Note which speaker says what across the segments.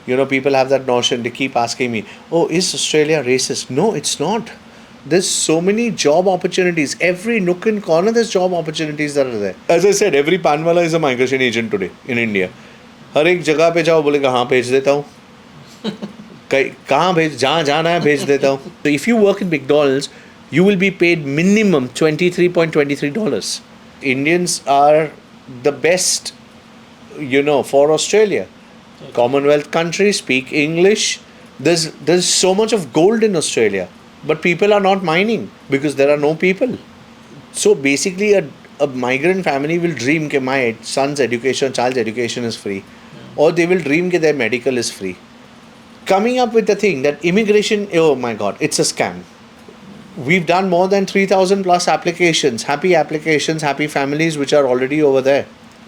Speaker 1: People have that notion. They keep asking me, "Oh, is Australia racist?" No, it's not. There's so many job opportunities. Every nook and corner, there's job opportunities that are there. As I said, every panwala is a migration agent today in India. हर एक जगह पे जाओ बोलेगा हाँ भेज देता हूँ कहाँ भेज जहाँ जाना है भेज देता हूँ So if you work in McDonald's, you will be paid minimum $23.23. Indians are the best, for Australia. Commonwealth countries speak English. There's so much of gold in Australia, but people are not mining because there are no people. So basically, a migrant family will dream that my son's education, child's education is free, or they will dream that their medical is free. Coming up with the thing that immigration, oh my God, it's a scam. We've done more than 3,000 plus applications, happy families which are already over there.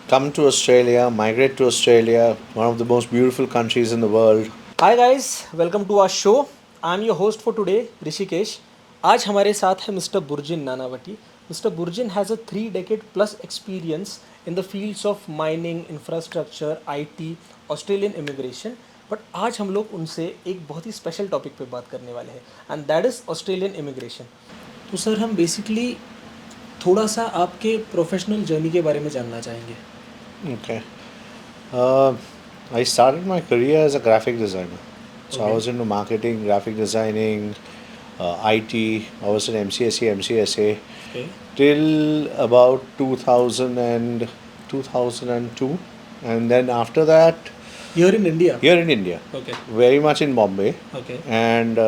Speaker 1: Come to Australia, migrate to Australia, one of the most beautiful countries in the world.
Speaker 2: Hi guys, welcome to our show. I'm your host for today, Rishikesh. आज हमारे साथ है Mr. Burzin Nanavatti. Mr. Burzin has a 3-decade plus experience in the fields of mining, infrastructure, IT, Australian immigration. But आज हम लोग उनसे एक बहुत ही स्पेशल टॉपिक पे बात करने वाले हैं and that is Australian immigration. तो सर हम बेसिकली थोड़ा सा आपके प्रोफेशनल जर्नी के बारे में जानना चाहेंगे.
Speaker 1: Okay. I started my career as a graphic designer. So I was into marketing, graphic designing, IT. I was in MCSA till about 2002. And then after that,
Speaker 2: Here in India?
Speaker 1: Here in India.
Speaker 2: Okay.
Speaker 1: Very much in Bombay.
Speaker 2: Okay.
Speaker 1: And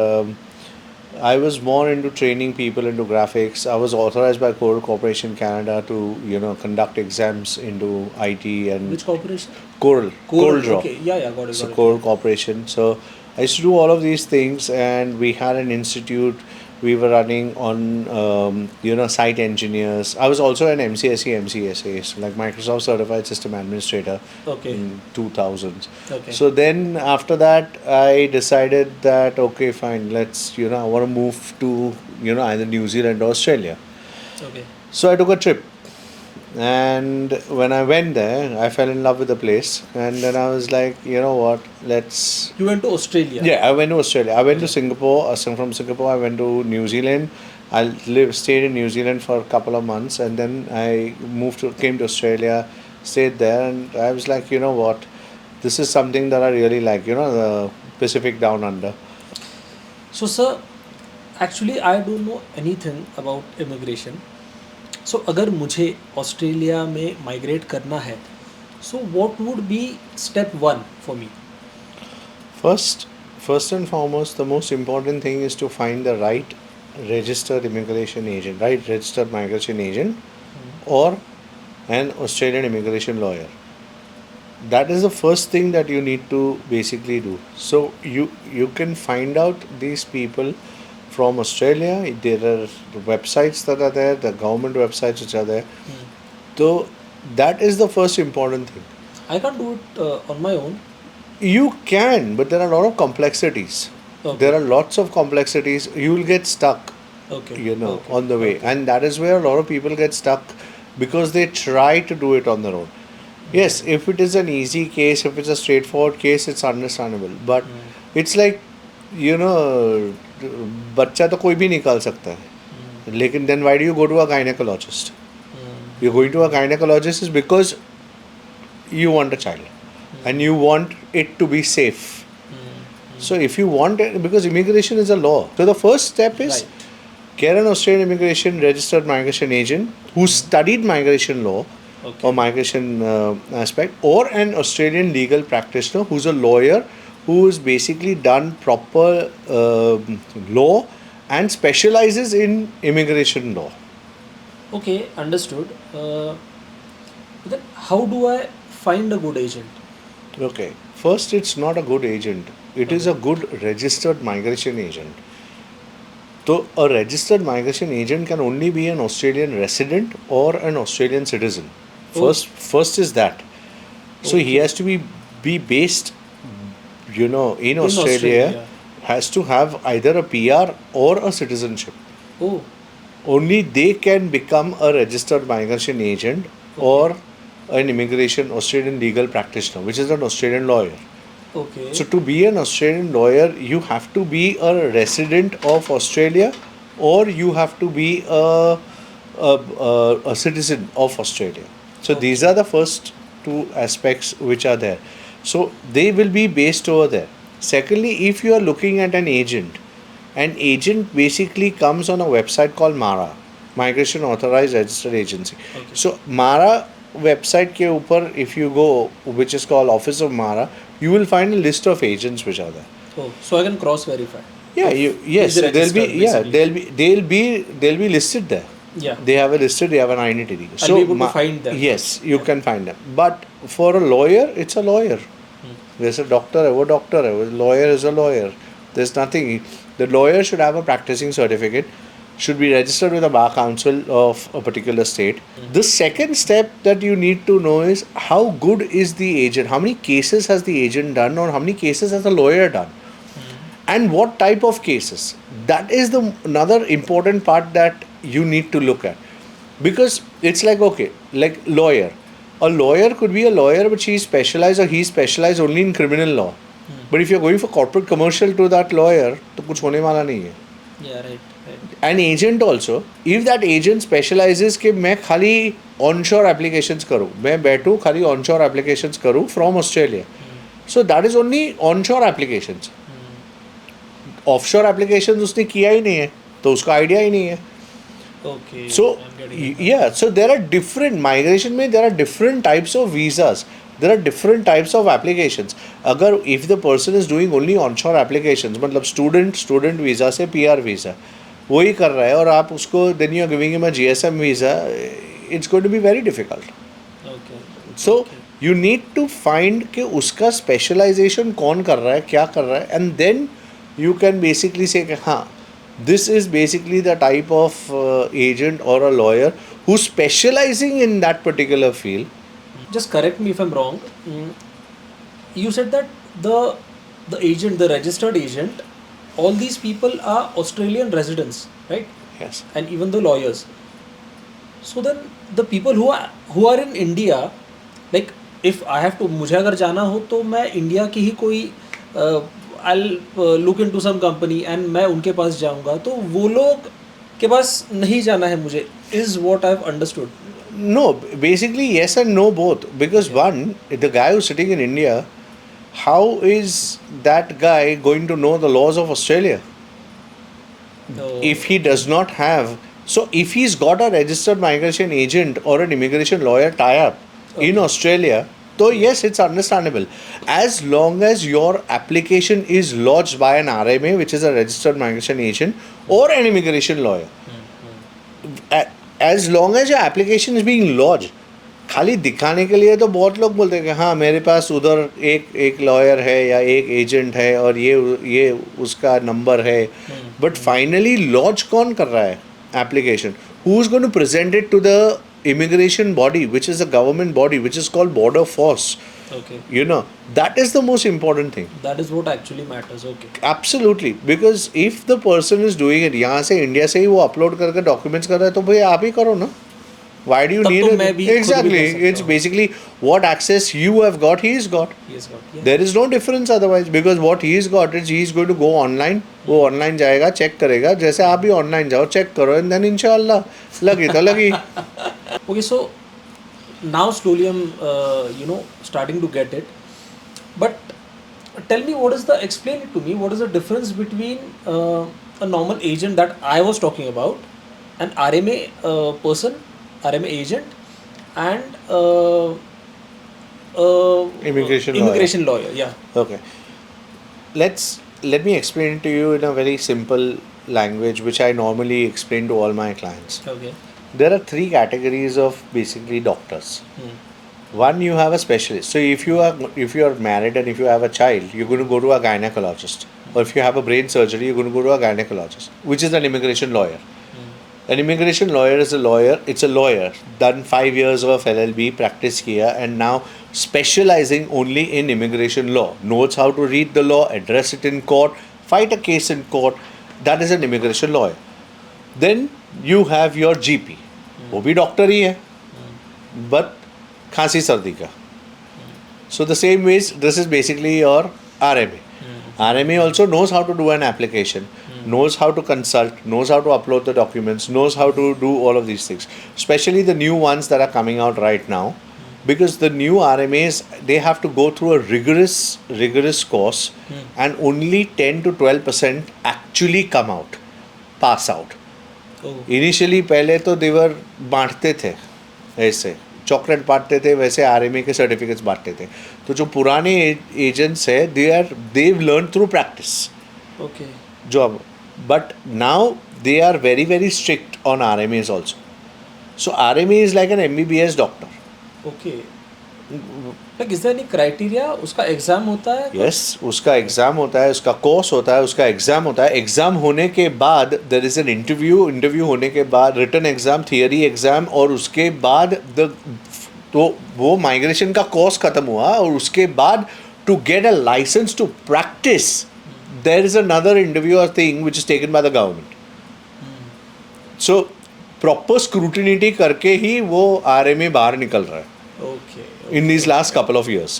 Speaker 1: I was more into training people into graphics. I was authorized by Coral Corporation Canada to, conduct exams into IT and...
Speaker 2: Which corporation?
Speaker 1: Coral. Coral Draw.
Speaker 2: Okay. Yeah, got it.
Speaker 1: So Coral Corporation. So I used to do all of these things, and we had an institute. We were running on, site engineers. I was also an MCSA, so like Microsoft Certified System Administrator in 2000s.
Speaker 2: Okay.
Speaker 1: So then after that, I decided that, okay, fine, let's, I want to move to, either New Zealand or Australia.
Speaker 2: Okay.
Speaker 1: So I took a trip. And when I went there, I fell in love with the place. And then I was like, you know what, let's...
Speaker 2: You went to Australia?
Speaker 1: Yeah, I went to Australia. I went to Singapore. From Singapore, I went to New Zealand. I stayed in New Zealand for a couple of months. And then I came to Australia, stayed there. And I was like, you know what, this is something that I really like, the Pacific Down Under.
Speaker 2: So, sir, actually, I don't know anything about immigration. So अगर मुझे Australia में migrate करना है, so what would be step 1 for me?
Speaker 1: First and foremost, the most important thing is to find the right registered immigration agent, right registered migration agent, or an Australian immigration lawyer. That is the first thing that you need to basically do. So you can find out these people from Australia. There are websites that are there, the government websites which are there. So that is the first important thing.
Speaker 2: I can't do it on my own.
Speaker 1: You can, but there are a lot of complexities.
Speaker 2: Okay.
Speaker 1: There are lots of complexities. You will get stuck, on the way. And that is where a lot of people get stuck because they try to do it on their own. Yes, if it is an easy case, if it's a straightforward case, it's understandable. But it's like, बच्चा तो कोई भी निकाल सकता है, लेकिन then why do you go to a gynecologist? You're going to a gynecologist is because you want a child and you want it to be safe. So if you want it, because immigration is a law. So the first step is get an Australian immigration registered migration agent who studied migration law or migration aspect, or an Australian legal practitioner who's a lawyer who has basically done proper law and specializes in immigration law.
Speaker 2: Okay, understood. Then how do I find a good agent?
Speaker 1: Okay, first it's not a good agent. It is a good registered migration agent. So a registered migration agent can only be an Australian resident or an Australian citizen. First is that. So he has to be based, in Australia, has to have either a PR or a citizenship.
Speaker 2: Oh.
Speaker 1: Only they can become a registered migration agent or an immigration Australian legal practitioner, which is an Australian lawyer.
Speaker 2: Okay.
Speaker 1: So to be an Australian lawyer, you have to be a resident of Australia, or you have to be a citizen of Australia. So these
Speaker 2: Okay.
Speaker 1: are the first two aspects which are there. So they will be based over there. Secondly, if you are looking at an agent basically comes on a website called MARA, Migration Authorized Registered Agency.
Speaker 2: Okay.
Speaker 1: So MARA website ke upar, if you go, which is called Office of MARA, you will find a list of agents which are there.
Speaker 2: Oh, so I can cross verify.
Speaker 1: Yeah,
Speaker 2: If
Speaker 1: yes,
Speaker 2: he's registered, basically.
Speaker 1: they'll be listed there.
Speaker 2: Yeah.
Speaker 1: They have a listed, they have an identity.
Speaker 2: I'll be able to find them.
Speaker 1: Yes, you
Speaker 2: Yeah.
Speaker 1: can find them. But for a lawyer, it's a lawyer. There's a doctor, a lawyer is a lawyer. There's nothing. The lawyer should have a practicing certificate, should be registered with the bar council of a particular state. The second step that you need to know is how good is the agent, how many cases has the agent done, or how many cases has the lawyer done, and what type of cases. That is the another important part that you need to look at, because it's like, okay, like lawyer, a lawyer could be a lawyer but she specialized or he specialized only in criminal law, but if you're going for corporate commercial to that lawyer तो कुछ होने वाला नहीं है.
Speaker 2: Yeah, right.
Speaker 1: An agent also, if that agent specializes कि मैं खाली onshore applications करूँ, मैं बैठूँ खाली onshore applications करूँ from Australia, so that is only onshore applications. Offshore applications उसने किया ही नहीं है, तो उसका आइडिया ही नहीं है.
Speaker 2: Okay.
Speaker 1: So
Speaker 2: I'm getting it.
Speaker 1: yeah, so there are different migration में there are different types of visas. There are different types of applications. अगर if the person is doing only onshore applications, मतलब student visa से PR visa, वही कर रहा है और आप उसको then you are giving him a GSM visa, it's going to be very difficult.
Speaker 2: Okay.
Speaker 1: So you need to find कि उसका specialization कौन कर रहा है, क्या कर रहा है, and then you can basically say कि हाँ, this is basically the type of agent or a lawyer who's specializing in that particular field.
Speaker 2: Just correct me if I'm wrong. You said that the agent, the registered agent, all these people are Australian residents, right?
Speaker 1: Yes.
Speaker 2: And even the lawyers. So then the people who are in India, like if I have to, मुझे अगर जाना हो तो मैं India की ही कोई I'll look into some company and मैं उनके पास जाऊंगा, तो वो लोग के पास नहीं जाना है मुझे, is what I've understood.
Speaker 1: No, basically yes and no both. Because one, the guy who's sitting in India, how is that guy going to know the laws of Australia?
Speaker 2: No.
Speaker 1: If he does not have, so if he's got a registered migration agent or an immigration lawyer tie-up in Australia, so yes, it's understandable. As long as your application is lodged by an RMA, which is a registered migration agent, or an immigration lawyer, as long as your application is being lodged, खाली दिखाने के लिए तो बहुत लोग बोलते हैं कि हाँ मेरे पास उधर एक लॉयर है या एक एजेंट है और ये उसका नंबर है, बट फाइनली लॉन्च कौन कर रहा है application? Who is going to present it to the immigration body, which is a government body, which is called border force.
Speaker 2: Okay.
Speaker 1: You know, that is the most important thing.
Speaker 2: That is what actually matters. Okay.
Speaker 1: Absolutely, because if the person is doing it यहाँ से India से ही वो upload करके documents कर रहा है, तो भाई आप ही करो ना. Why do you
Speaker 2: तब
Speaker 1: need
Speaker 2: तो
Speaker 1: it?
Speaker 2: मैं भी खुद भी
Speaker 1: Exactly,
Speaker 2: कर सकता
Speaker 1: it's
Speaker 2: हूँ.
Speaker 1: basically what access you have got, he's got.
Speaker 2: Yes, got. Yeah.
Speaker 1: There is no difference otherwise, because what he's got is he's going to go online. वो ऑनलाइन जाएगा, चेक करेगा, जैसे आप भी ऑनलाइन जाओ, चेक करो, and then इंशाल्लाह लगी तो लगी.
Speaker 2: Okay, so now slowly I'm starting to get it, but tell me, explain it to me, what is the difference between a normal agent that I was talking about, an RMA person, RMA agent, and immigration lawyer. Yeah.
Speaker 1: Okay. Let me explain it to you in a very simple language, which I normally explain to all my clients.
Speaker 2: Okay.
Speaker 1: There are three categories of basically doctors. One, you have a specialist. So if you are married and if you have a child, you're going to go to a gynecologist. Or if you have a brain surgery, you're going to go to a gynecologist, which is an immigration lawyer. An immigration lawyer is a lawyer. It's a lawyer done 5 years of LLB, practice kiya, and now specializing only in immigration law. Knows how to read the law, address it in court, fight a case in court. That is an immigration lawyer. Then you have your GP. वो भी doctor ही है, but खांसी सर्दी का. So the same ways, this is basically your RMA. RMA also knows how to do an application, knows how to consult, knows how to upload the documents, knows how to do all of these things. Especially the new ones that are coming out right now, because the new RMAs, they have to go through a rigorous course, and only 10 to 12% actually come out, pass out. Initially पहले तो देवर बांटते थे, ऐसे chocolate बांटते थे, वैसे RMA के certificates बांटते थे. तो जो पुराने एजेंट्स है, they've learned through practice.
Speaker 2: Okay.
Speaker 1: Job, but now they are very strict on RMAs also. So RMA is like an MBBS doctor.
Speaker 2: Okay. Like, is there any criteria? उसका exam होता है?
Speaker 1: Yes, उसका exam होता है, उसका course होता है, उसका एग्जाम होता है. एग्जाम होने के बाद देयर इज एन इंटरव्यू होने के बाद रिटन एग्जाम, थियरी एग्जाम, और उसके बाद तो वो माइग्रेशन का कोर्स खत्म हुआ, और उसके बाद to get a licence to practise there is another interview और thing which is taken by the government. So proper scrutiny करके ही वो आरएमए बाहर निकल रहा है.
Speaker 2: Okay.
Speaker 1: In these last couple of years.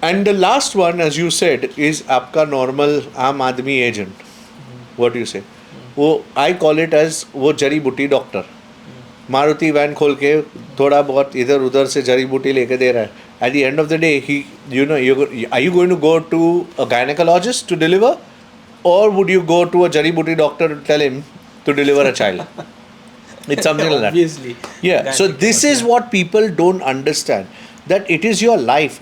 Speaker 1: And the last one, as you said, is आपका normal आम आदमी agent. What do you say? वो I call it as वो जड़ी बूटी डॉक्टर. मारुति वैन खोल के थोड़ा बहुत इधर उधर से जड़ी बूटी लेके दे रहा है. At the end of the day, are you going to go to a gynecologist to deliver, or would you go to a jari booty doctor to tell him to deliver a child? It's something like that.
Speaker 2: Obviously.
Speaker 1: Yeah. So this is what people don't understand, that it is your life.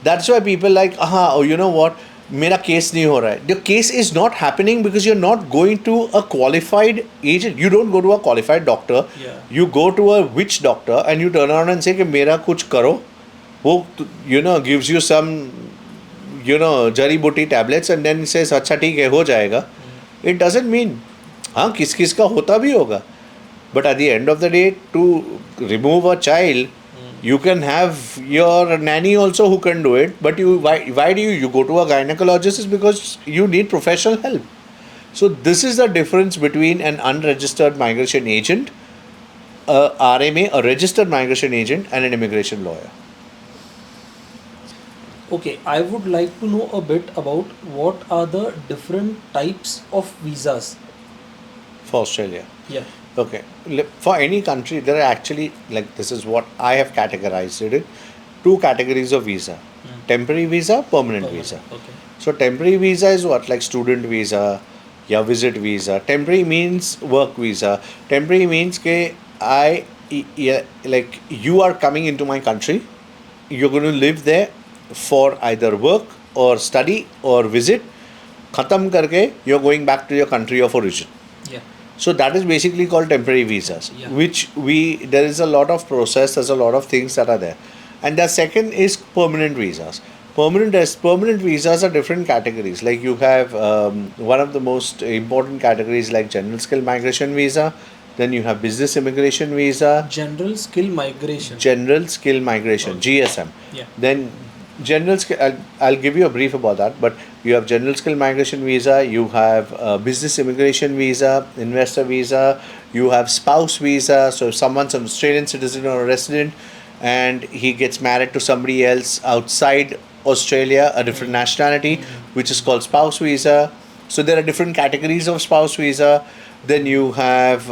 Speaker 1: That's why people like, oh, you know what? मेरा case नहीं हो रहा है. The case is not happening because you're not going to a qualified agent. You don't go to a qualified doctor.
Speaker 2: Yeah.
Speaker 1: You go to a witch doctor and you turn around and say कि मेरा कुछ करो. वो gives you some जड़ी बूटी tablets and then says अच्छा ठीक है हो जाएगा. It doesn't mean हाँ किस का होता भी होगा. But at the end of the day, to remove a child, you can have your nanny also who can do it. But why do you go to a gynecologist? Is because you need professional help. So this is the difference between an unregistered migration agent, a RMA, a registered migration agent, and an immigration lawyer.
Speaker 2: Okay, I would like to know a bit about what are the different types of visas.
Speaker 1: For Australia.
Speaker 2: Yeah.
Speaker 1: Okay. For any country, there are actually, like, this is what I have categorized it in, 2 categories of visa. Temporary visa, permanent visa.
Speaker 2: Okay.
Speaker 1: So temporary visa is what? Like student visa, yeah, visit visa. Temporary means work visa. Temporary means ke like you are coming into my country, you're going to live there for either work or study or visit. Khatam karke, you're going back to your country of origin.
Speaker 2: Yeah.
Speaker 1: So that is basically called temporary visas,
Speaker 2: Yeah.
Speaker 1: which there is a lot of process, there's a lot of things that are there. And the second is permanent visas. Permanent visas are different categories. Like you have one of the most important categories like general skill migration visa, then you have business immigration visa.
Speaker 2: General skill migration.
Speaker 1: General skill migration,
Speaker 2: Okay.
Speaker 1: GSM.
Speaker 2: Yeah.
Speaker 1: Then general skill, I'll give you a brief about that, but you have general skill migration visa, you have business immigration visa, investor visa, you have spouse visa. So if someone's an Australian citizen or a resident and he gets married to somebody else outside Australia, a different nationality, which is called spouse visa. So there are different categories of spouse visa. Then you have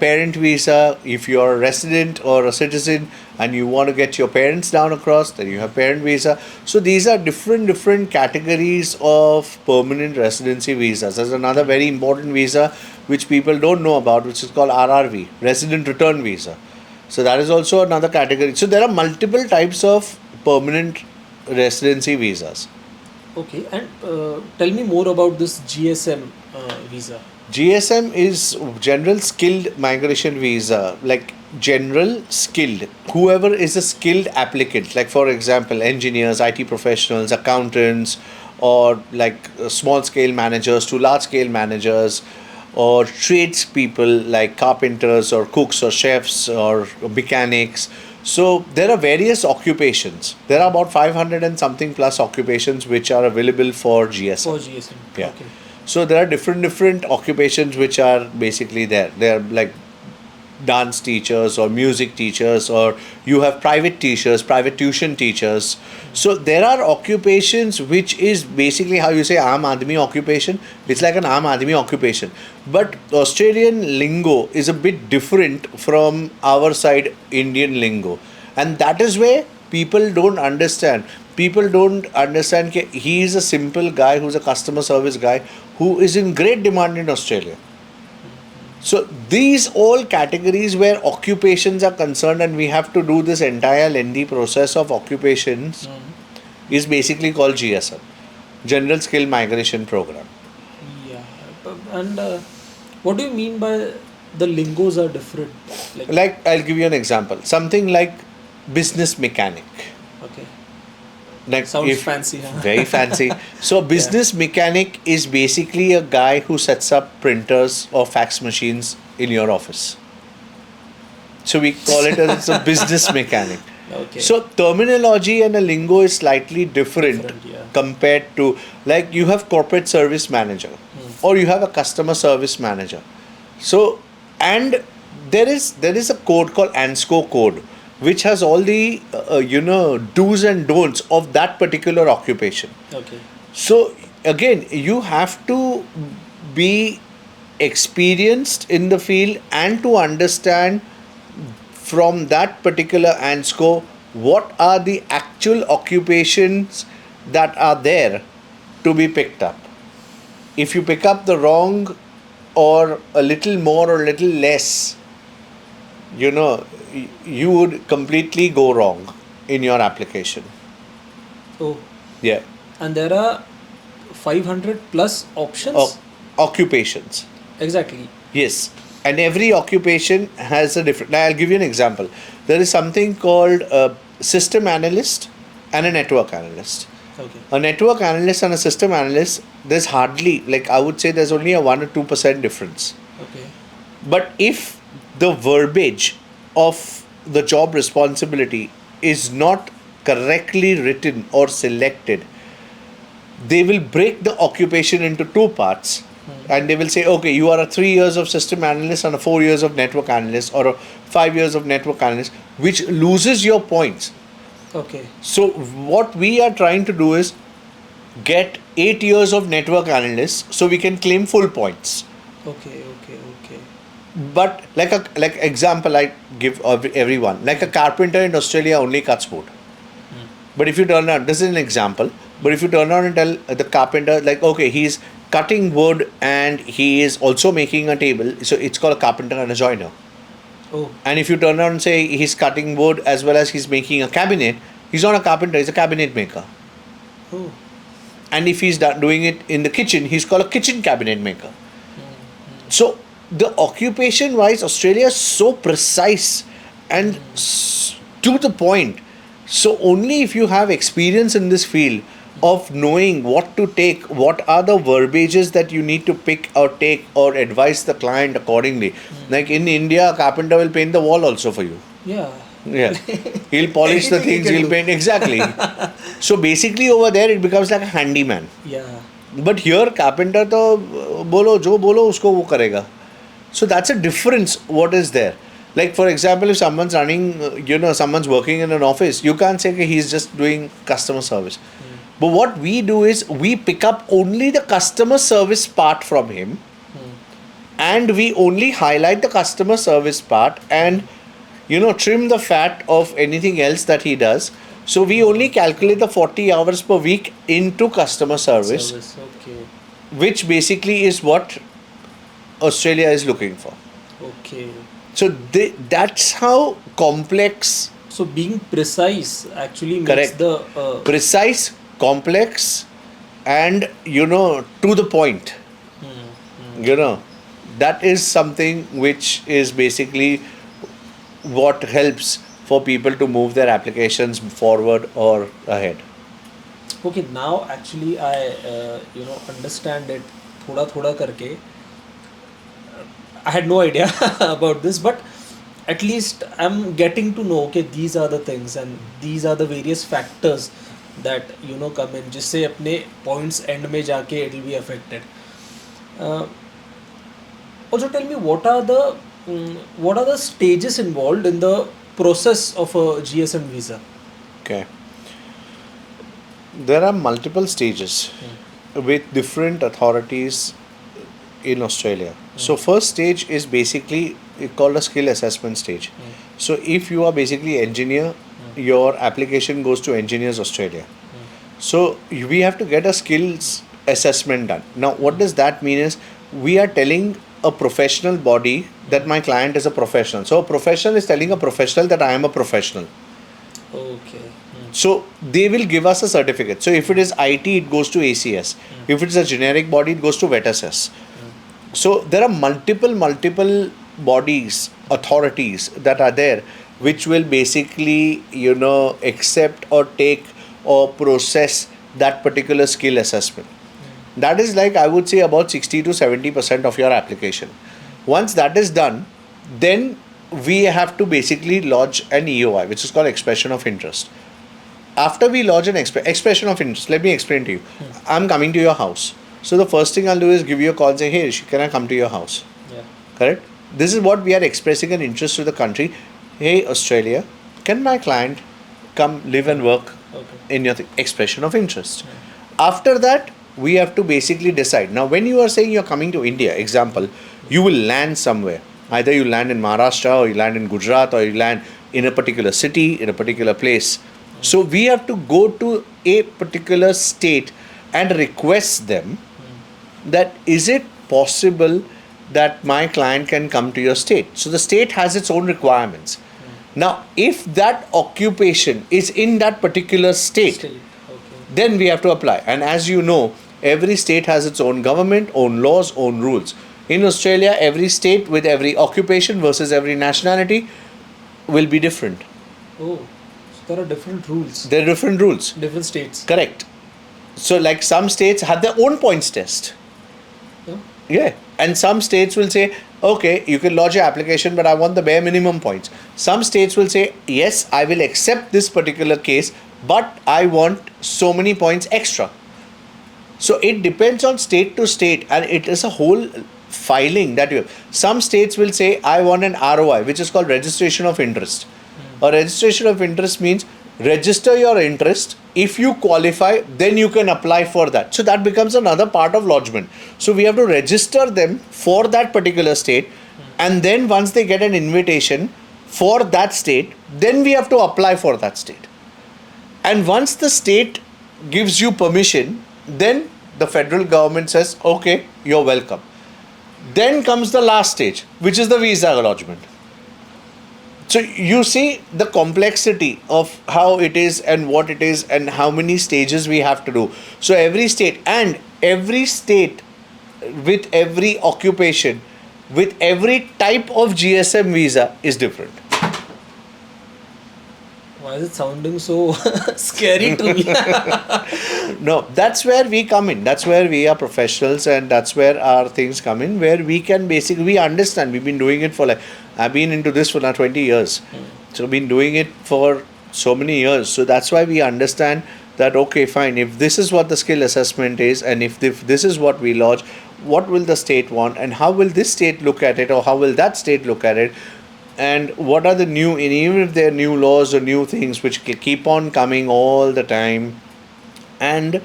Speaker 1: parent visa. If you're a resident or a citizen and you want to get your parents down across, then you have parent visa. So these are different categories of permanent residency visas. There's another very important visa which people don't know about, which is called RRV, resident return visa. So that is also another category. So there are multiple types of permanent residency visas.
Speaker 2: Okay, and tell me more about this GSM visa.
Speaker 1: GSM is general skilled migration visa, like general skilled. Whoever is a skilled applicant, like for example, engineers, IT professionals, accountants, or like small scale managers to large scale managers, or tradespeople like carpenters or cooks or chefs or mechanics. So there are various occupations. There are about 500 and something plus occupations which are available for GSM.
Speaker 2: For GSM.
Speaker 1: Yeah.
Speaker 2: Okay.
Speaker 1: So there are different occupations which are basically there. They are like dance teachers or music teachers, or you have private teachers, private tuition teachers. So there are occupations which is basically how you say aam aadmi occupation. It's like an aam aadmi occupation, but Australian lingo is a bit different from our side Indian lingo, and that is where people don't understand. People don't understand that he is a simple guy who's a customer service guy who is in great demand in Australia. So these all categories where occupations are concerned, and we have to do this entire lengthy process of occupations, is basically called GSM, General Skill Migration Program.
Speaker 2: Yeah. And what do you mean by the lingos are different?
Speaker 1: Like I'll give you an example. Something like business mechanic.
Speaker 2: Okay.
Speaker 1: Like
Speaker 2: Sounds fancy, huh?
Speaker 1: Very fancy. So business mechanic is basically a guy who sets up printers or fax machines in your office. So we call it as a business mechanic.
Speaker 2: Okay.
Speaker 1: So terminology and a lingo is slightly different
Speaker 2: yeah.
Speaker 1: compared to, like, you have corporate service manager or you have a customer service manager. So, and there is a code called ANSCO code, which has all the do's and don'ts of that particular occupation.
Speaker 2: Okay.
Speaker 1: So again, you have to be experienced in the field and to understand from that particular ANSCO what are the actual occupations that are there to be picked up. If you pick up the wrong or a little more or a little less, you would completely go wrong in your application.
Speaker 2: Oh.
Speaker 1: Yeah.
Speaker 2: And there are 500 plus options?
Speaker 1: Occupations.
Speaker 2: Exactly.
Speaker 1: Yes. And every occupation has a different... Now, I'll give you an example. There is something called a system analyst and a network analyst.
Speaker 2: Okay.
Speaker 1: A network analyst and a system analyst, there's hardly, like I would say there's only a 1 or 2% difference.
Speaker 2: Okay.
Speaker 1: But if the verbiage of the job responsibility is not correctly written or selected, they will break the occupation into two parts, and they will say, okay, you are a 3 years of system analyst and a 4 years of network analyst, or a 5 years of network analyst, which loses your points.
Speaker 2: Okay.
Speaker 1: So what we are trying to do is get 8 years of network analyst so we can claim full points.
Speaker 2: Okay.
Speaker 1: But like example I give everyone, like a carpenter in Australia only cuts wood. But if you turn around, this is an example, but if you turn around and tell the carpenter, like, okay, he's cutting wood and he is also making a table, so it's called a carpenter and a joiner.
Speaker 2: Oh.
Speaker 1: And if you turn around and say he's cutting wood as well as he's making a cabinet, he's not a carpenter, he's a cabinet maker.
Speaker 2: Oh.
Speaker 1: And if he's doing it in the kitchen, he's called a kitchen cabinet maker. So the occupation wise, Australia is so precise and to the point. So only if you have experience in this field of knowing what to take, what are the verbages that you need to pick or take or advise the client accordingly. Like in India, a carpenter will paint the wall also for you.
Speaker 2: Yeah.
Speaker 1: He'll polish the things, he'll paint. Exactly. So basically over there it becomes like a handyman.
Speaker 2: Yeah.
Speaker 1: But here carpenter to bolo jo bolo usko wo karega. So that's a difference what is there. Like for example, if someone's running, someone's working in an office, you can't say okay, he's just doing customer service. But what we do is we pick up only the customer service part from him, and we only highlight the customer service part and trim the fat of anything else that he does. So we only calculate the 40 hours per week into customer service.
Speaker 2: Okay.
Speaker 1: Which basically is what Australia is looking for.
Speaker 2: Okay.
Speaker 1: So that's how complex.
Speaker 2: So being precise actually makes
Speaker 1: Correct.
Speaker 2: the
Speaker 1: Precise, complex, and to the point. That is something which is basically what helps for people to move their applications forward or ahead.
Speaker 2: Okay, now actually I understand it thoda karke. I had no idea about this, but at least I'm getting to know, okay, these are the things and these are the various factors that come in, जिससे अपने points end में जाके it will be affected. Also tell me, what are the what are the stages involved in the process of a GSM visa?
Speaker 1: Okay. There are multiple stages with different authorities in Australia. So first stage is basically called a skill assessment stage. So if you are basically engineer, your application goes to Engineers Australia. So we have to get a skills assessment done. Now what does that mean is we are telling a professional body that my client is a professional. So a professional is telling a professional that I am a professional.
Speaker 2: Okay.
Speaker 1: So they will give us a certificate. So if it is IT, it goes to ACS. If it's a generic body, it goes to VETSS. So there are multiple bodies, authorities that are there, which will basically, accept or take or process that particular skill assessment. That is like, I would say, about 60 to 70% of your application. Once that is done, then we have to basically lodge an EOI, which is called expression of interest. After we lodge an expression of interest, let me explain to you. I'm coming to your house. So the first thing I'll do is give you a call and say, hey, Rishi, can I come to your house?
Speaker 2: Yeah.
Speaker 1: Correct? This is what we are expressing an interest to the country. Hey, Australia, can my client come live and work in your expression of interest? After that, we have to basically decide. Now, when you are saying you're coming to India, example, you will land somewhere. Either you land in Maharashtra or you land in Gujarat or you land in a particular city, in a particular place. So we have to go to a particular state and request them that is it possible that my client can come to your state. So the state has its own requirements. Now, if that occupation is in that particular state,
Speaker 2: Okay.
Speaker 1: then we have to apply. And as you know, every state has its own government, own laws, own rules. In Australia, every state with every occupation versus every nationality will be different.
Speaker 2: Oh, so there are different rules,
Speaker 1: There are different rules.
Speaker 2: different states.
Speaker 1: Correct. So, like some states have their own points test.
Speaker 2: Yeah.
Speaker 1: Yeah. And some states will say, okay, you can lodge your application, but I want the bare minimum points. Some states will say, yes, I will accept this particular case, but I want so many points extra. So it depends on state to state, and it is a whole filing that you have. Some states will say, I want an ROI, which is called registration of interest. A registration of interest means register your interest. If you qualify, then you can apply for that. So that becomes another part of lodgement. So we have to register them for that particular state, and then once they get an invitation for that state, then we have to apply for that state. And once the state gives you permission, then the federal government says, okay, you're welcome. Then comes the last stage, which is the visa lodgement. So you see the complexity of how it is and what it is and how many stages we have to do. So every state with every occupation, with every type of GSM visa is different.
Speaker 2: Why is it sounding so scary to me?
Speaker 1: No, that's where we come in. That's where we are professionals, and that's where our things come in, where we can we understand. We've been doing it for I've been into this for now 20 years. So, been doing it for so many years. So, that's why we understand that, okay, fine, if this is what the skill assessment is, and if this is what we lodge, what will the state want, and how will this state look at it, or how will that state look at it? And what are the new, and even if there are new laws or new things which keep on coming all the time, and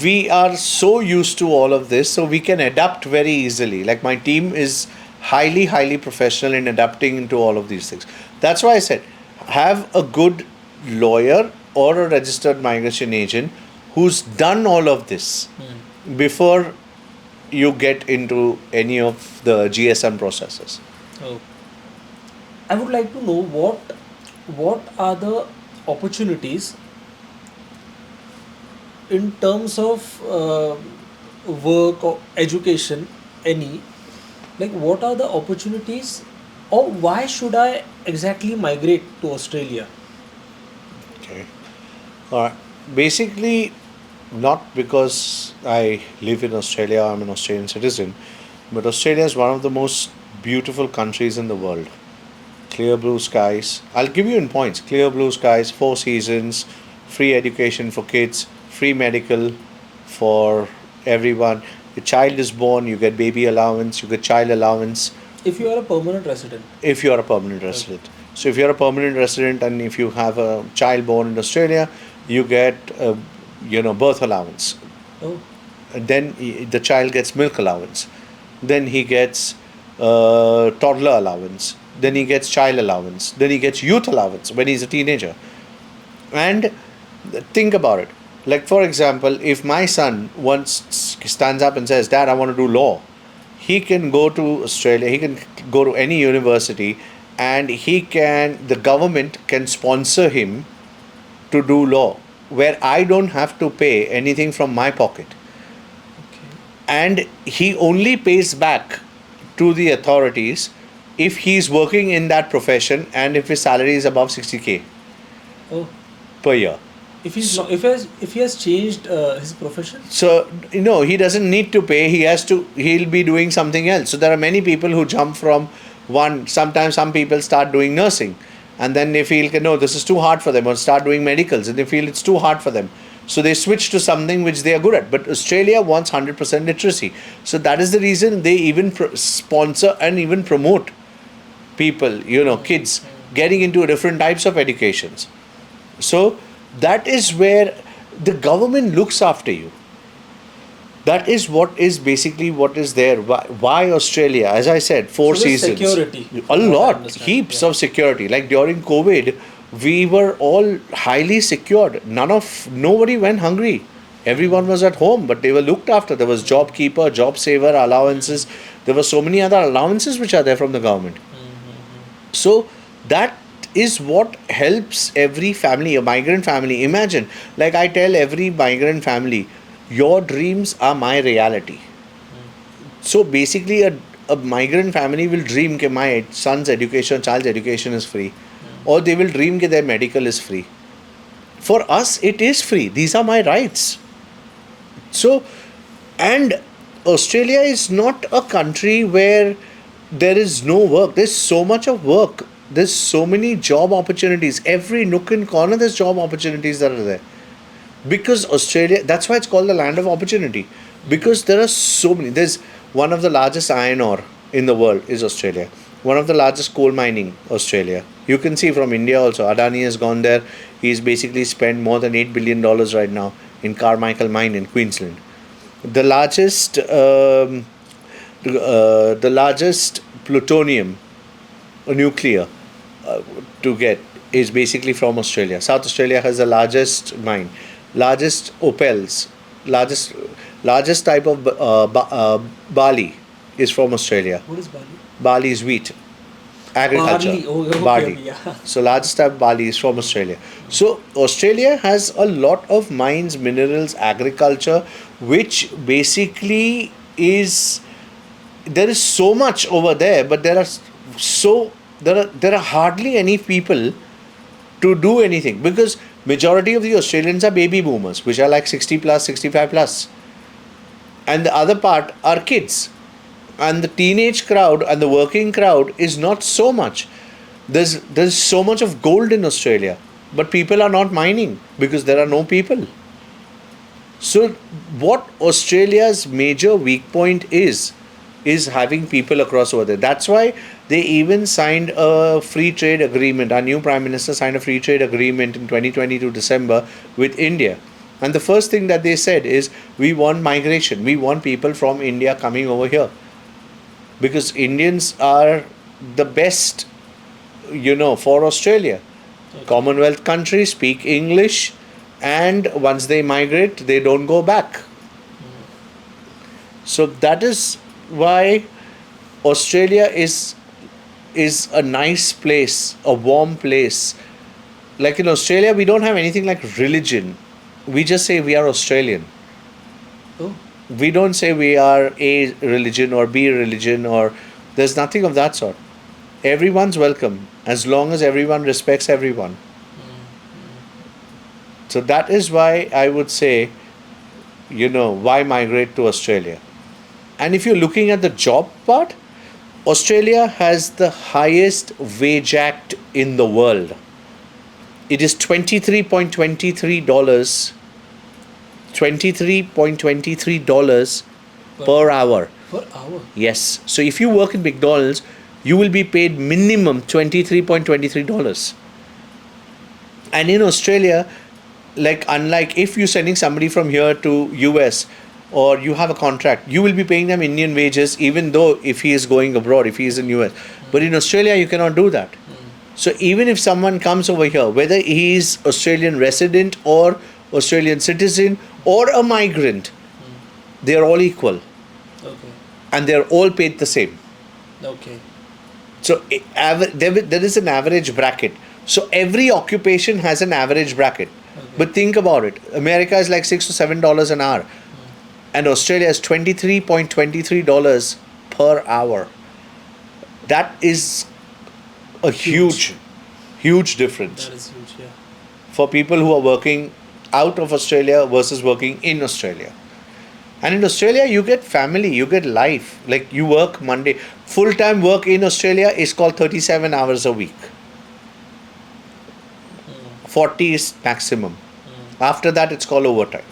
Speaker 1: we are so used to all of this, so we can adapt very easily. Like my team is highly professional in adapting into all of these things. That's why I said, have a good lawyer or a registered migration agent who's done all of this before you get into any of the GSM processes.
Speaker 2: Oh. I would like to know what are the opportunities in terms of work or education, any, like what are the opportunities, or why should I exactly migrate to Australia?
Speaker 1: Okay. Basically, not because I live in Australia, I'm an Australian citizen, but Australia is one of the most beautiful countries in the world. Clear blue skies. I'll give you in points. Clear blue skies, 4 seasons, free education for kids, free medical for everyone. Your child is born, you get baby allowance, you get child allowance
Speaker 2: If you are a permanent resident.
Speaker 1: if you are a permanent resident. So if you are a permanent resident and if you have a child born in Australia, you get birth allowance.
Speaker 2: Oh.
Speaker 1: Then the child gets milk allowance. Then he gets toddler allowance. Then he gets child allowance. Then he gets youth allowance when he's a teenager. And think about it. Like, for example, if my son once stands up and says, Dad, I want to do law, he can go to Australia, he can go to any university, and the government can sponsor him to do law, where I don't have to pay anything from my pocket.
Speaker 2: Okay.
Speaker 1: And he only pays back to the authorities if he's working in that profession and if his salary is above 60K
Speaker 2: Oh.
Speaker 1: per year.
Speaker 2: If he has changed his profession.
Speaker 1: So he doesn't need to pay. He'll be doing something else. So there are many people who jump from one. Sometimes some people start doing nursing, and then they feel no, this is too hard for them, or start doing medicals, and they feel it's too hard for them. So they switch to something which they are good at. But Australia wants 100% literacy. So that is the reason they even sponsor and even promote people, kids getting into different types of educations. So that is where the government looks after you. That is what is basically what is there. Why Australia? As I said, 4 seasons.
Speaker 2: Security.
Speaker 1: A lot, heaps of security. Like during COVID, we were all highly secured. Nobody went hungry. Everyone was at home, but they were looked after. There was JobKeeper, JobSaver allowances. There were so many other allowances which are there from the government. So that is what helps every family, a migrant family. Imagine, like I tell every migrant family, your dreams are my reality. So basically a migrant family will dream that my son's education, child's education is free. Or they will dream that their medical is free. For us, it is free. These are my rights. So, and Australia is not a country where there is no work. There's so much of work. There's so many job opportunities. Every nook and corner, there's job opportunities that are there. Because Australia, that's why it's called the land of opportunity. Because there are so many. There's one of the largest iron ore in the world is Australia. One of the largest coal mining, Australia. You can see from India also. Adani has gone there. He's basically spent more than $8 billion right now in Carmichael mine in Queensland. The largest plutonium nuclear to get is basically from Australia. South Australia has the largest mine, largest opals, largest type of barley is from Australia.
Speaker 2: What is barley?
Speaker 1: Barley is wheat, agriculture.
Speaker 2: Barley. Oh, okay,
Speaker 1: barley.
Speaker 2: Yeah.
Speaker 1: So largest type of barley is from Australia. So Australia has a lot of mines, minerals, agriculture, which basically is, there is so much over there, but there are hardly any people to do anything, because majority of the Australians are baby boomers, which are like 60 plus, 65 plus, and the other part are kids, and the teenage crowd and the working crowd is not so much. There's so much of gold in Australia, but people are not mining because there are no people. So what Australia's major weak point is having people across over there. That's why they even signed a free trade agreement. Our new Prime Minister signed a free trade agreement in 2022 December with India. And the first thing that they said is, we want migration. We want people from India coming over here. Because Indians are the best, for Australia. Okay. Commonwealth countries speak English, and once they migrate, they don't go back. So that is why Australia is a nice place, a warm place. Like in Australia, we don't have anything like religion. We just say we are Australian.
Speaker 2: Oh.
Speaker 1: We don't say we are A religion or B religion, or there's nothing of that sort. Everyone's welcome as long as everyone respects everyone. So that is why I would say, why migrate to Australia? And if you're looking at the job part, Australia has the highest wage act in the world. It is $23.23 per hour.
Speaker 2: Per hour.
Speaker 1: Yes. So if you work in McDonald's, you will be paid minimum $23.23. And in Australia, like unlike if you're sending somebody from here to US or you have a contract, you will be paying them Indian wages even though if he is going abroad, if he is in US. But in Australia, you cannot do that. So even if someone comes over here, whether he is Australian resident or Australian citizen or a migrant, they are all equal
Speaker 2: Okay.
Speaker 1: and they are all paid the same.
Speaker 2: Okay.
Speaker 1: So there is an average bracket. So every occupation has an average bracket.
Speaker 2: Okay.
Speaker 1: But think about it. America is like $6 to $7 an hour, and Australia is $23.23 per hour. That is a huge difference
Speaker 2: That is huge. Yeah.
Speaker 1: for people who are working out of Australia versus working in Australia. And in Australia, you get family, you get life. Like you work Monday. Full-time work in Australia is called 37 hours a week. 40 is maximum. After that, it's called overtime.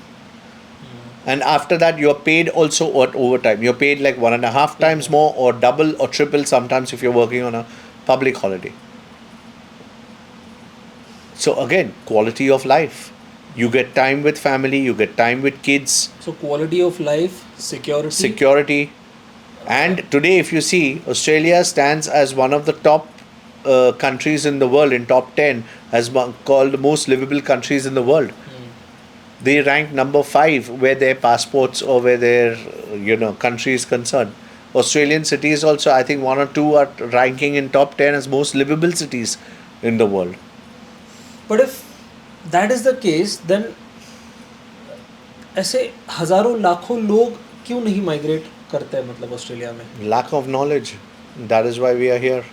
Speaker 1: And after that, you're paid also at overtime. You're paid like 1.5 times more or double or triple sometimes if you're working on a public holiday. So again, quality of life. You get time with family, you get time with kids.
Speaker 2: So quality of life,
Speaker 1: Security. And today, if you see, Australia stands as one of the top countries in the world, in top 10, as called the most livable countries in the world. They rank number 5 where their passports or where their country is concerned. Australian cities also, I think 1 or 2 are ranking in top 10 as most livable cities in the world.
Speaker 2: But if that is the case, then ऐसे हजारों लाखों लोग क्यों नहीं migrate करते हैं मतलब Australia में?
Speaker 1: Lack of knowledge. That is why we are here.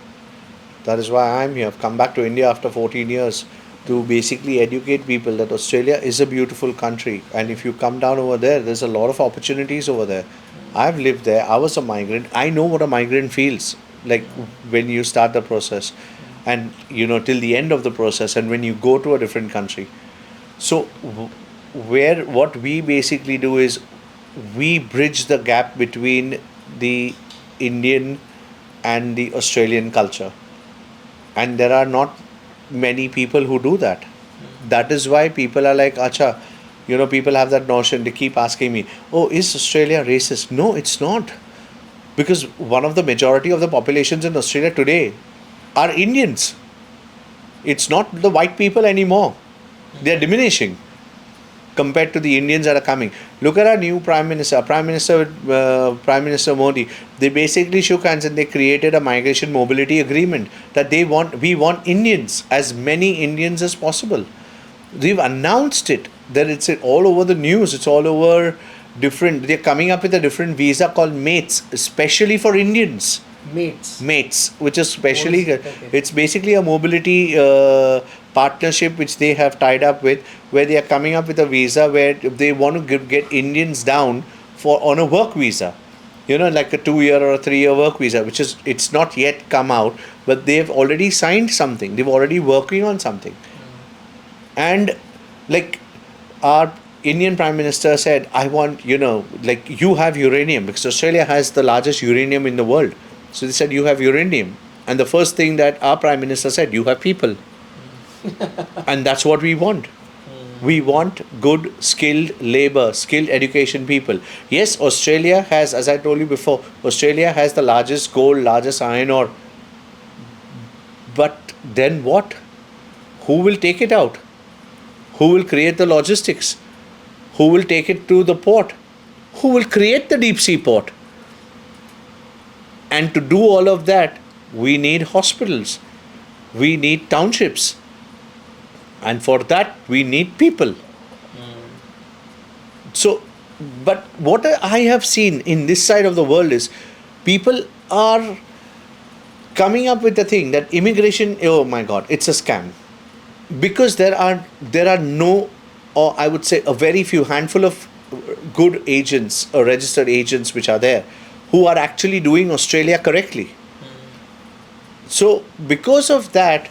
Speaker 1: That is why I'm here. I've come back to India after 14 years to basically educate people that Australia is a beautiful country. And if you come down over there, there's a lot of opportunities over there. I've lived there. I was a migrant. I know what a migrant feels like when you start the process and, till the end of the process and when you go to a different country. So what we basically do is we bridge the gap between the Indian and the Australian culture. And there are not many people who do that. That is why people are like, acha, people have that notion. They keep asking me, oh, is Australia racist? No, it's not. Because one of the majority of the populations in Australia today are Indians. It's not the white people anymore. They're diminishing compared to the Indians that are coming. Look at our new Prime Minister Modi. They basically shook hands and they created a migration mobility agreement that we want Indians, as many Indians as possible. They've announced it, that it's all over the news, it's all over they're coming up with a different visa called Mates, especially for Indians. Mates, which is specially, it's basically a mobility partnership which they have tied up with, where they are coming up with a visa where they want to get Indians down on a work visa, like a 2-year or a 3-year work visa, it's not yet come out, but they've already signed something, they've already working on something. And like our Indian Prime Minister said, I want, you have uranium, because Australia has the largest uranium in the world. So they said, you have uranium. And the first thing that our Prime Minister said, you have people. And that's what we want. We want good, skilled labor, skilled education people. Yes, Australia has, as I told you before, Australia has the largest gold, largest iron ore. But then what? Who will take it out? Who will create the logistics? Who will take it to the port? Who will create the deep sea port? And to do all of that, we need hospitals. We need townships. And for that, we need people. So, but what I have seen in this side of the world is people are coming up with the thing that immigration, oh my God, it's a scam. Because there are no, or I would say a very few handful of good agents or registered agents which are there who are actually doing Australia correctly. So because of that,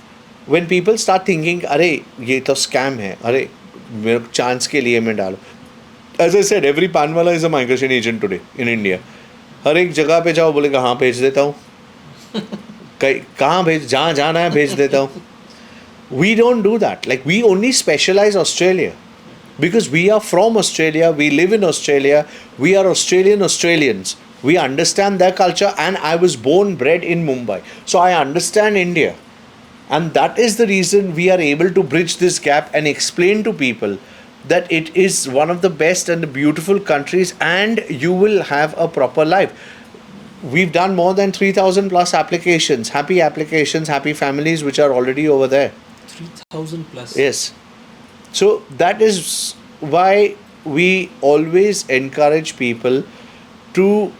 Speaker 1: when people start thinking, अरे ये तो scam है, अरे मेरे chance के लिए मैं डालूं, As I said, every panwala is a migration agent today in India. हर एक जगह पे जाओ बोलेगा हाँ भेज देता हूँ, कहाँ भेज, जहाँ जाना है भेज देता हूँ. We don't do that. Like, we only specialize Australia because we are from Australia, we live in Australia, we are Australians. We understand their culture, and I was born, bred in Mumbai. So I understand India. And that is the reason we are able to bridge this gap and explain to people that it is one of the best and the beautiful countries, and you will have a proper life. We've done more than 3,000 plus applications, happy families which are already over there.
Speaker 2: 3,000 plus.
Speaker 1: Yes. So that is why we always encourage people to,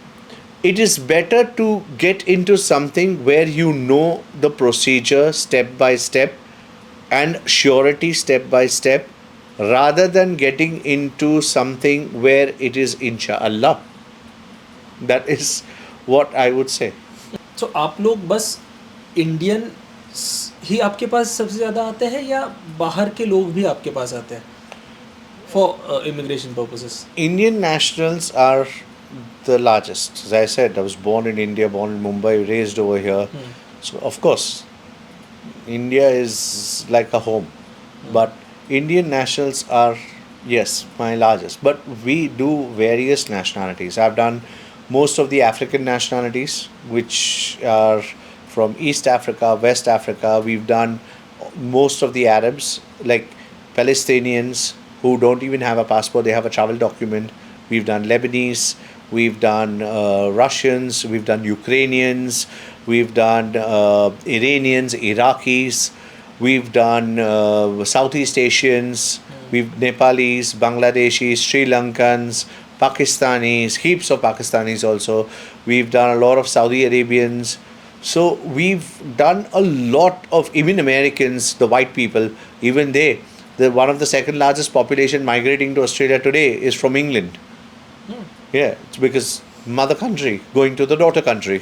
Speaker 1: it is better to get into something where you know the procedure step by step and surety step by step, rather than getting into something where it is inshallah. That is what I would say.
Speaker 2: So आप लोग बस Indian ही आपके पास सबसे ज़्यादा आते हैं या बाहर के लोग भी आपके पास आते हैं for immigration purposes?
Speaker 1: Indian nationals are the largest. As I said, I was born in India, born in Mumbai, raised over here. So, of course, India is like a home. But Indian nationals are, yes, my largest. But we do various nationalities. I've done most of the African nationalities, which are from East Africa, West Africa. We've done most of the Arabs, like Palestinians who don't even have a passport, they have a travel document. We've done Lebanese, we've done Russians, we've done Ukrainians, we've done Iranians, Iraqis, we've done Southeast Asians, we've Nepalis, Bangladeshis, Sri Lankans, Pakistanis, heaps of Pakistanis also. We've done a lot of Saudi Arabians. So we've done a lot of, even Americans, the white people, even they, the one of the second largest population migrating to Australia today is from England. Yeah, it's because mother country going to the daughter country.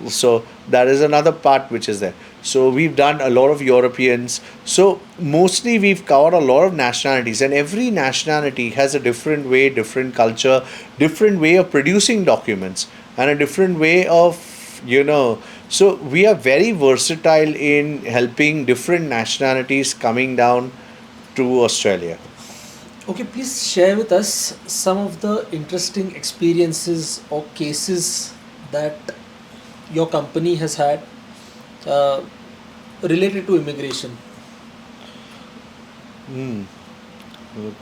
Speaker 1: So that is another part which is there. So we've done a lot of Europeans. So mostly we've covered a lot of nationalities, and every nationality has a different way, different culture, different way of producing documents, and a different way of, so we are very versatile in helping different nationalities coming down to Australia.
Speaker 2: Okay, please share with us some of the interesting experiences or cases that your company has had related to immigration.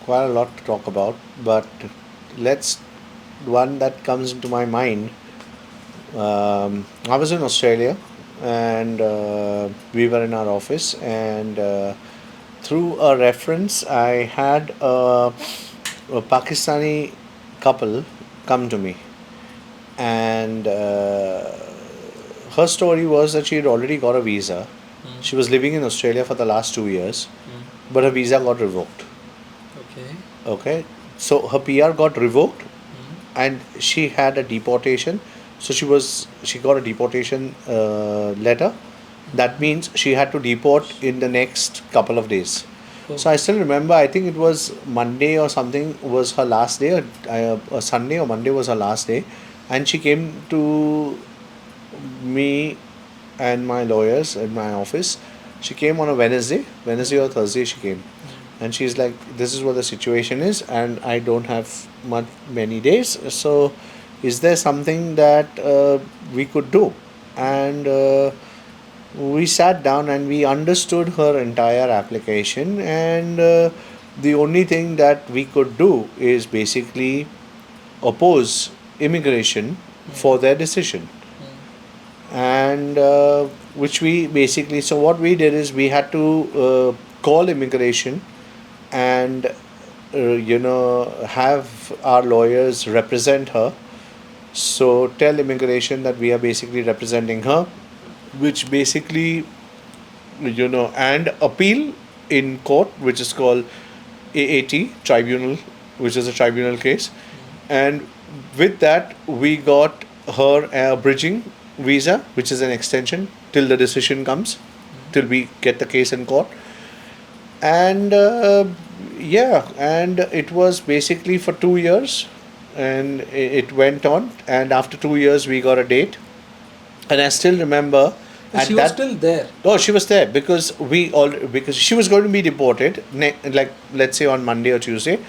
Speaker 1: Quite a lot to talk about, but one that comes into my mind. I was in Australia, and we were in our office, and through a reference, I had a Pakistani couple come to me, and her story was that she had already got a visa. She was living in Australia for the last 2 years, but her visa got revoked. Okay, so her PR got revoked, and she had a deportation. So she got a deportation letter. That means she had to deport in the next couple of days. So I still remember, I think it was Monday or something was her last day, or Sunday or Monday was her last day, and she came to me and my lawyers in my office. She came on a Wednesday or Thursday she came, and she's like, this is what the situation is, and I don't have many days, so is there something that we could do? And we sat down and we understood her entire application, and the only thing that we could do is basically oppose immigration for their decision. And which we basically, so what we did is we had to call immigration and have our lawyers represent her. So tell immigration that we are basically representing her, which basically, and appeal in court, which is called AAT tribunal, which is a tribunal case. And with that, we got her a bridging visa, which is an extension till the decision comes, till we get the case in court. And Yeah, and it was basically for 2 years, and it went on. And after 2 years, we got a date, and I still remember
Speaker 2: So she
Speaker 1: at
Speaker 2: was
Speaker 1: that.
Speaker 2: still there.
Speaker 1: Oh, she was there because because she was going to be deported, like let's say on Monday or Tuesday,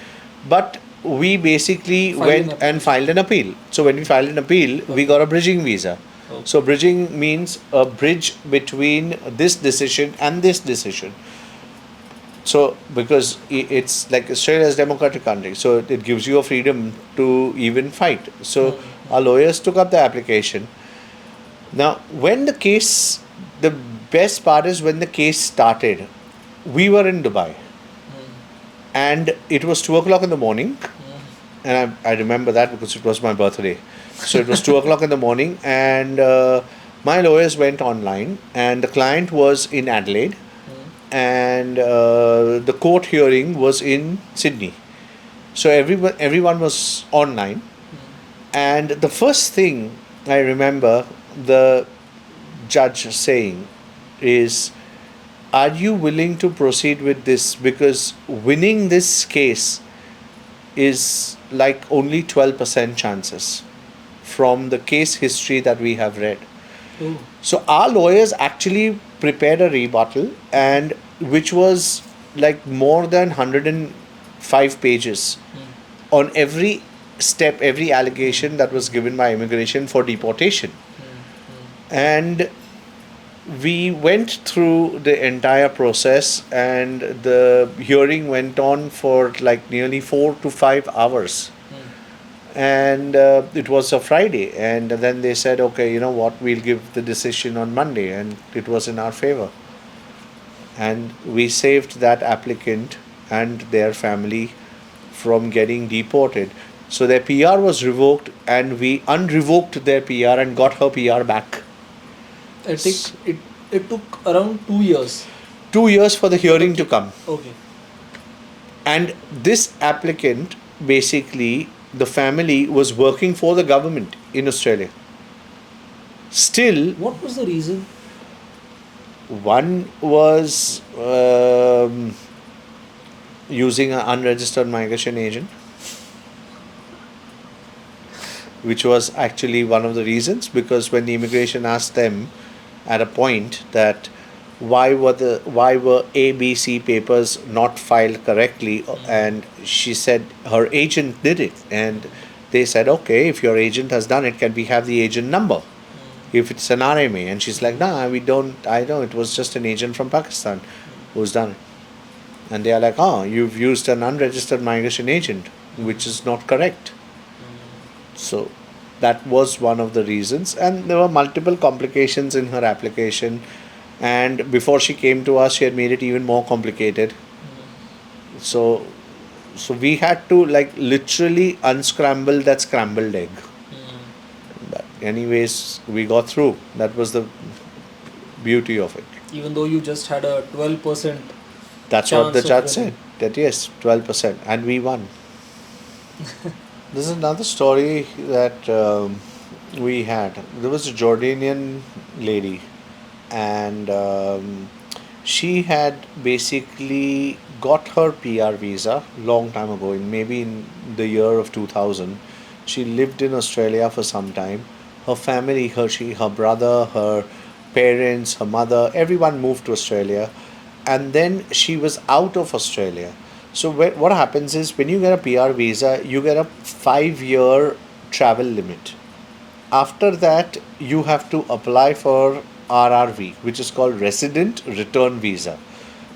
Speaker 1: but we basically
Speaker 2: Filed an
Speaker 1: went and
Speaker 2: application.
Speaker 1: filed an appeal. So when we filed an appeal, we
Speaker 2: Okay.
Speaker 1: got a bridging visa.
Speaker 2: Okay.
Speaker 1: So bridging means a bridge between this decision and this decision. So because it's like Australia is a democratic country, so it gives you a freedom to even fight. So our lawyers took up the application. Now, when the case, the best part is when the case started, we were in Dubai, and it was 2 o'clock in the morning, and I remember that because it was my birthday. So it was 2 o'clock in the morning, and my lawyers went online, and the client was in Adelaide, and the court hearing was in Sydney. So everyone was online, and the first thing I remember the judge saying is, are you willing to proceed with this? Because winning this case is like only 12% chances from the case history that we have read.
Speaker 2: Oh.
Speaker 1: So our lawyers actually prepared a rebuttal, and which was like more than 105 pages on every step, every allegation that was given by immigration for deportation. And we went through the entire process, and the hearing went on for like nearly 4 to 5 hours. And it was a Friday, and then they said, okay, you know what, we'll give the decision on Monday, and it was in our favor. And we saved that applicant and their family from getting deported. So their PR was revoked, and we unrevoked their PR and got her PR back.
Speaker 2: It took around 2 years.
Speaker 1: 2 years for the hearing to come.
Speaker 2: Okay.
Speaker 1: And this applicant, basically, the family was working for the government in Australia. Still,
Speaker 2: What was the reason?
Speaker 1: one was using an unregistered migration agent, which was actually one of the reasons, because when the immigration asked them at a point that why were ABC papers not filed correctly, and she said her agent did it, and they said, okay, if your agent has done it, can we have the agent number if it's an RMA? And she's like, nah, we don't. I know it was just an agent from Pakistan who's done it. And they are like, oh, you've used an unregistered migration agent, which is not correct. So that was one of the reasons, and there were multiple complications in her application. And before she came to us, she had made it even more complicated. So, so we had to like literally unscramble that scrambled egg. But anyways, we got through. That was the beauty of it.
Speaker 2: Even though you just had a 12%.
Speaker 1: That's what the
Speaker 2: Chance of
Speaker 1: judge
Speaker 2: winning.
Speaker 1: said. That yes, 12%, and we won. This is another story that we had. There was a Jordanian lady, and she had basically got her PR visa long time ago, maybe in the year of 2000. She lived in Australia for some time. Her family, her brother, her parents, her mother, everyone moved to Australia, and then she was out of Australia. So what happens is when you get a PR visa, you get a 5 year travel limit. After that, you have to apply for RRV, which is called Resident Return Visa,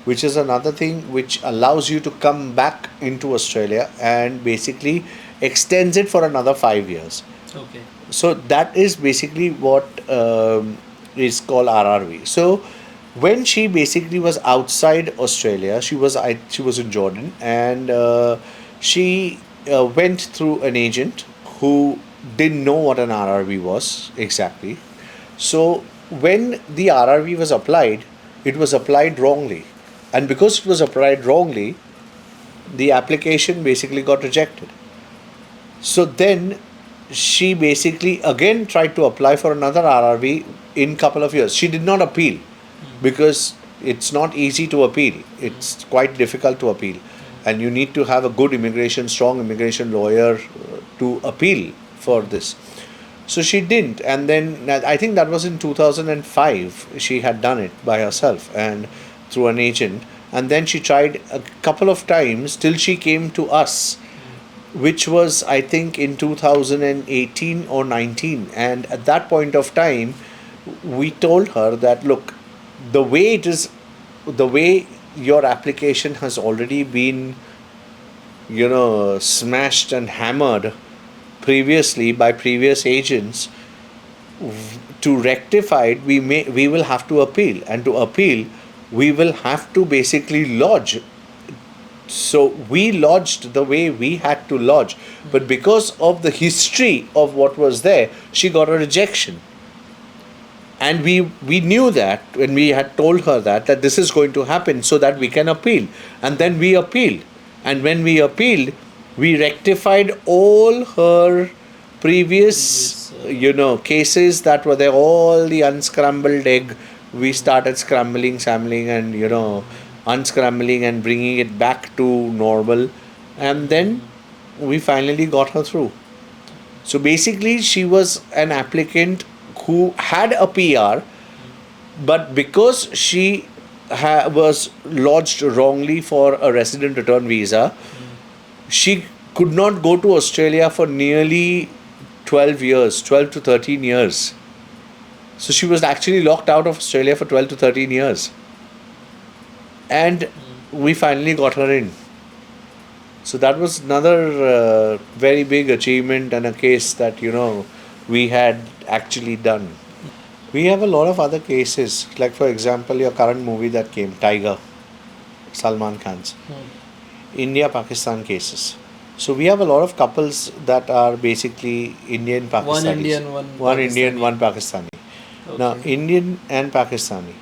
Speaker 1: which is another thing which allows you to come back into Australia and basically extends it for another 5 years.
Speaker 2: Okay.
Speaker 1: So that is basically what is called RRV. So when she basically was outside Australia, she was in Jordan, and she went through an agent who didn't know what an RRV was exactly. So when the RRV was applied, it was applied wrongly, and because it was applied wrongly, the application basically got rejected. So then she basically again tried to apply for another RRV in couple of years. She did not appeal because it's not easy to appeal. It's quite difficult to appeal. and you need to have a good strong immigration lawyer to appeal for this. So she didn't, and then I think that was in 2005. She had done it by herself and through an agent, and then she tried a couple of times till she came to us, which was I think in 2018 or 19. And at that point of time, we told her that look, the way it is, the way your application has already been, smashed and hammered previously by previous agents, to rectify it, we will have to appeal, and to appeal, we will have to basically lodge. So we lodged the way we had to lodge, but because of the history of what was there, she got a rejection. And we knew that when we had told her that this is going to happen so that we can appeal. And then we appealed. And when we appealed, we rectified all her previous, cases that were there, all the unscrambled egg. We started scrambling, and, unscrambling and bringing it back to normal. And then we finally got her through. So basically, she was an applicant who had a PR, but because she was lodged wrongly for a resident return visa, she could not go to Australia for nearly 12 to 13 years. So she was actually locked out of Australia for 12 to 13 years. And we finally got her in. So that was another very big achievement and a case that, we had actually done. We have a lot of other cases, like for example, your current movie that came, Tiger, Salman Khan's, India-Pakistan cases. So we have a lot of couples that are basically Indian Pakistanis.
Speaker 2: One Indian,
Speaker 1: one Indian, one Pakistani.
Speaker 2: Okay.
Speaker 1: Now, Indian and Pakistani.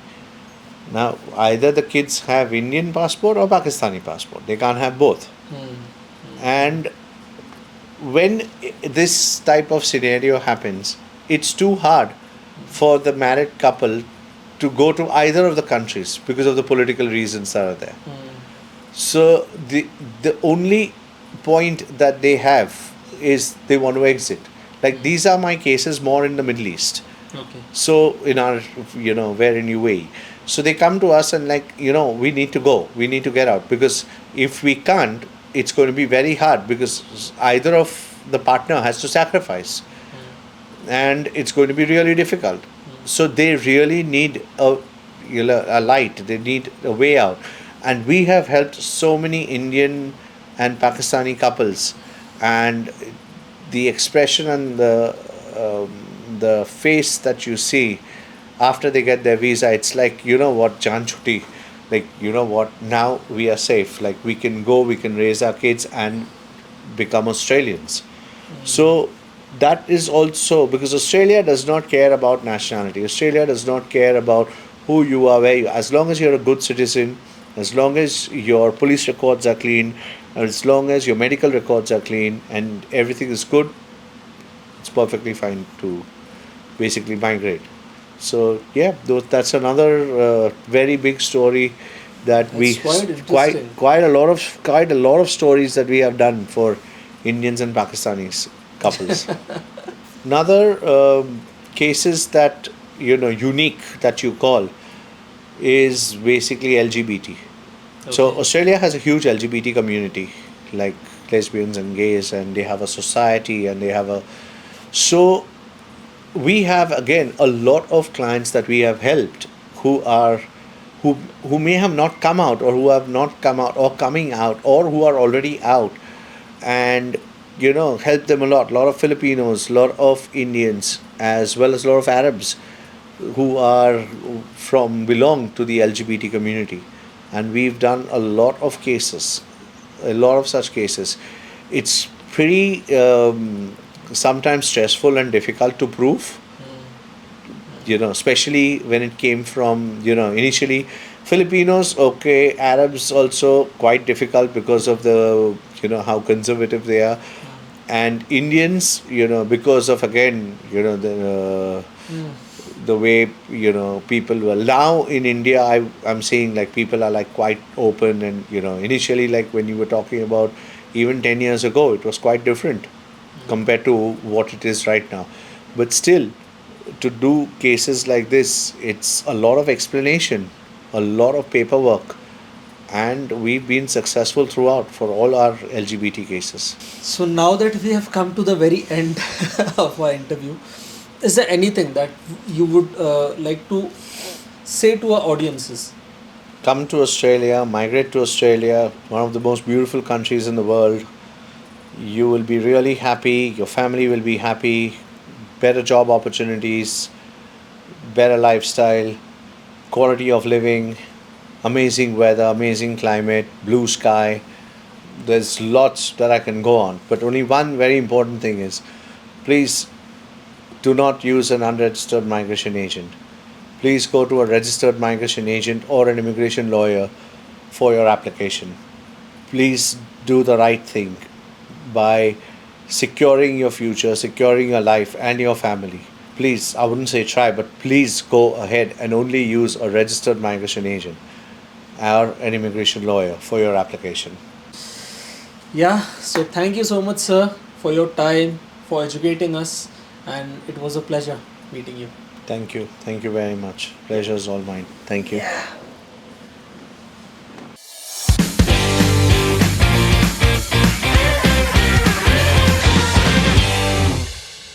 Speaker 1: Now, either the kids have Indian passport or Pakistani passport. They can't have both. And when this type of scenario happens, it's too hard for the married couple to go to either of the countries because of the political reasons that are there. So the only point that they have is they want to exit. Like these are my cases more in the Middle East.
Speaker 2: Okay.
Speaker 1: So in our, we're in UAE. So they come to us and we need to go. We need to get out, because if we can't, it's going to be very hard, because either of the partner has to sacrifice. And it's going to be really difficult. So they really need a light. They need a way out. And we have helped so many Indian and Pakistani couples, and the expression and the face that you see after they get their visa, it's like, Jaan Chutti. Like, now we are safe. Like, we can go, we can raise our kids and become Australians. So that is also because Australia does not care about nationality. Australia does not care about who you are, where you are. As long as you're a good citizen, as long as your police records are clean, as long as your medical records are clean and everything is good, it's perfectly fine to basically migrate. So yeah, that's another very big story that quite a lot of stories that we have done for Indians and Pakistanis couples. Another cases that unique that you call is basically LGBT. Okay. So Australia has a huge LGBT community, like lesbians and gays, and they have a society and they have a so. We have again a lot of clients that we have helped who may have not come out, or who have not come out, or coming out, or who are already out, and help them a lot of Filipinos, a lot of Indians, as well as a lot of Arabs who are belong to the LGBT community. And we've done a lot of such cases. It's pretty sometimes stressful and difficult to prove, especially when it came from, initially Filipinos, okay, Arabs also quite difficult because of the, how conservative they are, and Indians, because of, again, the the way people were. Now in India, I'm seeing like people are like quite open, and initially, like when you were talking about even 10 years ago, it was quite different compared to what it is right now. But still, to do cases like this, it's a lot of explanation, a lot of paperwork, and we've been successful throughout for all our LGBT cases.
Speaker 2: So now that we have come to the very end of our interview, is there anything that you would like to say to our audiences?
Speaker 1: Come to Australia, migrate to Australia, one of the most beautiful countries in the world. You will be really happy, your family will be happy, better job opportunities, better lifestyle, quality of living, amazing weather, amazing climate, blue sky. There's lots that I can go on, but only one very important thing is, please do not use an unregistered migration agent. Please go to a registered migration agent or an immigration lawyer for your application. Please do the right thing by securing your future, securing your life and your family. Please, I wouldn't say try, but please go ahead and only use a registered migration agent or an immigration lawyer for your application.
Speaker 2: Yeah, so thank you so much, sir, for your time, for educating us, and it was a pleasure meeting you.
Speaker 1: Thank you. Thank you very much. Pleasure is all mine. Thank you.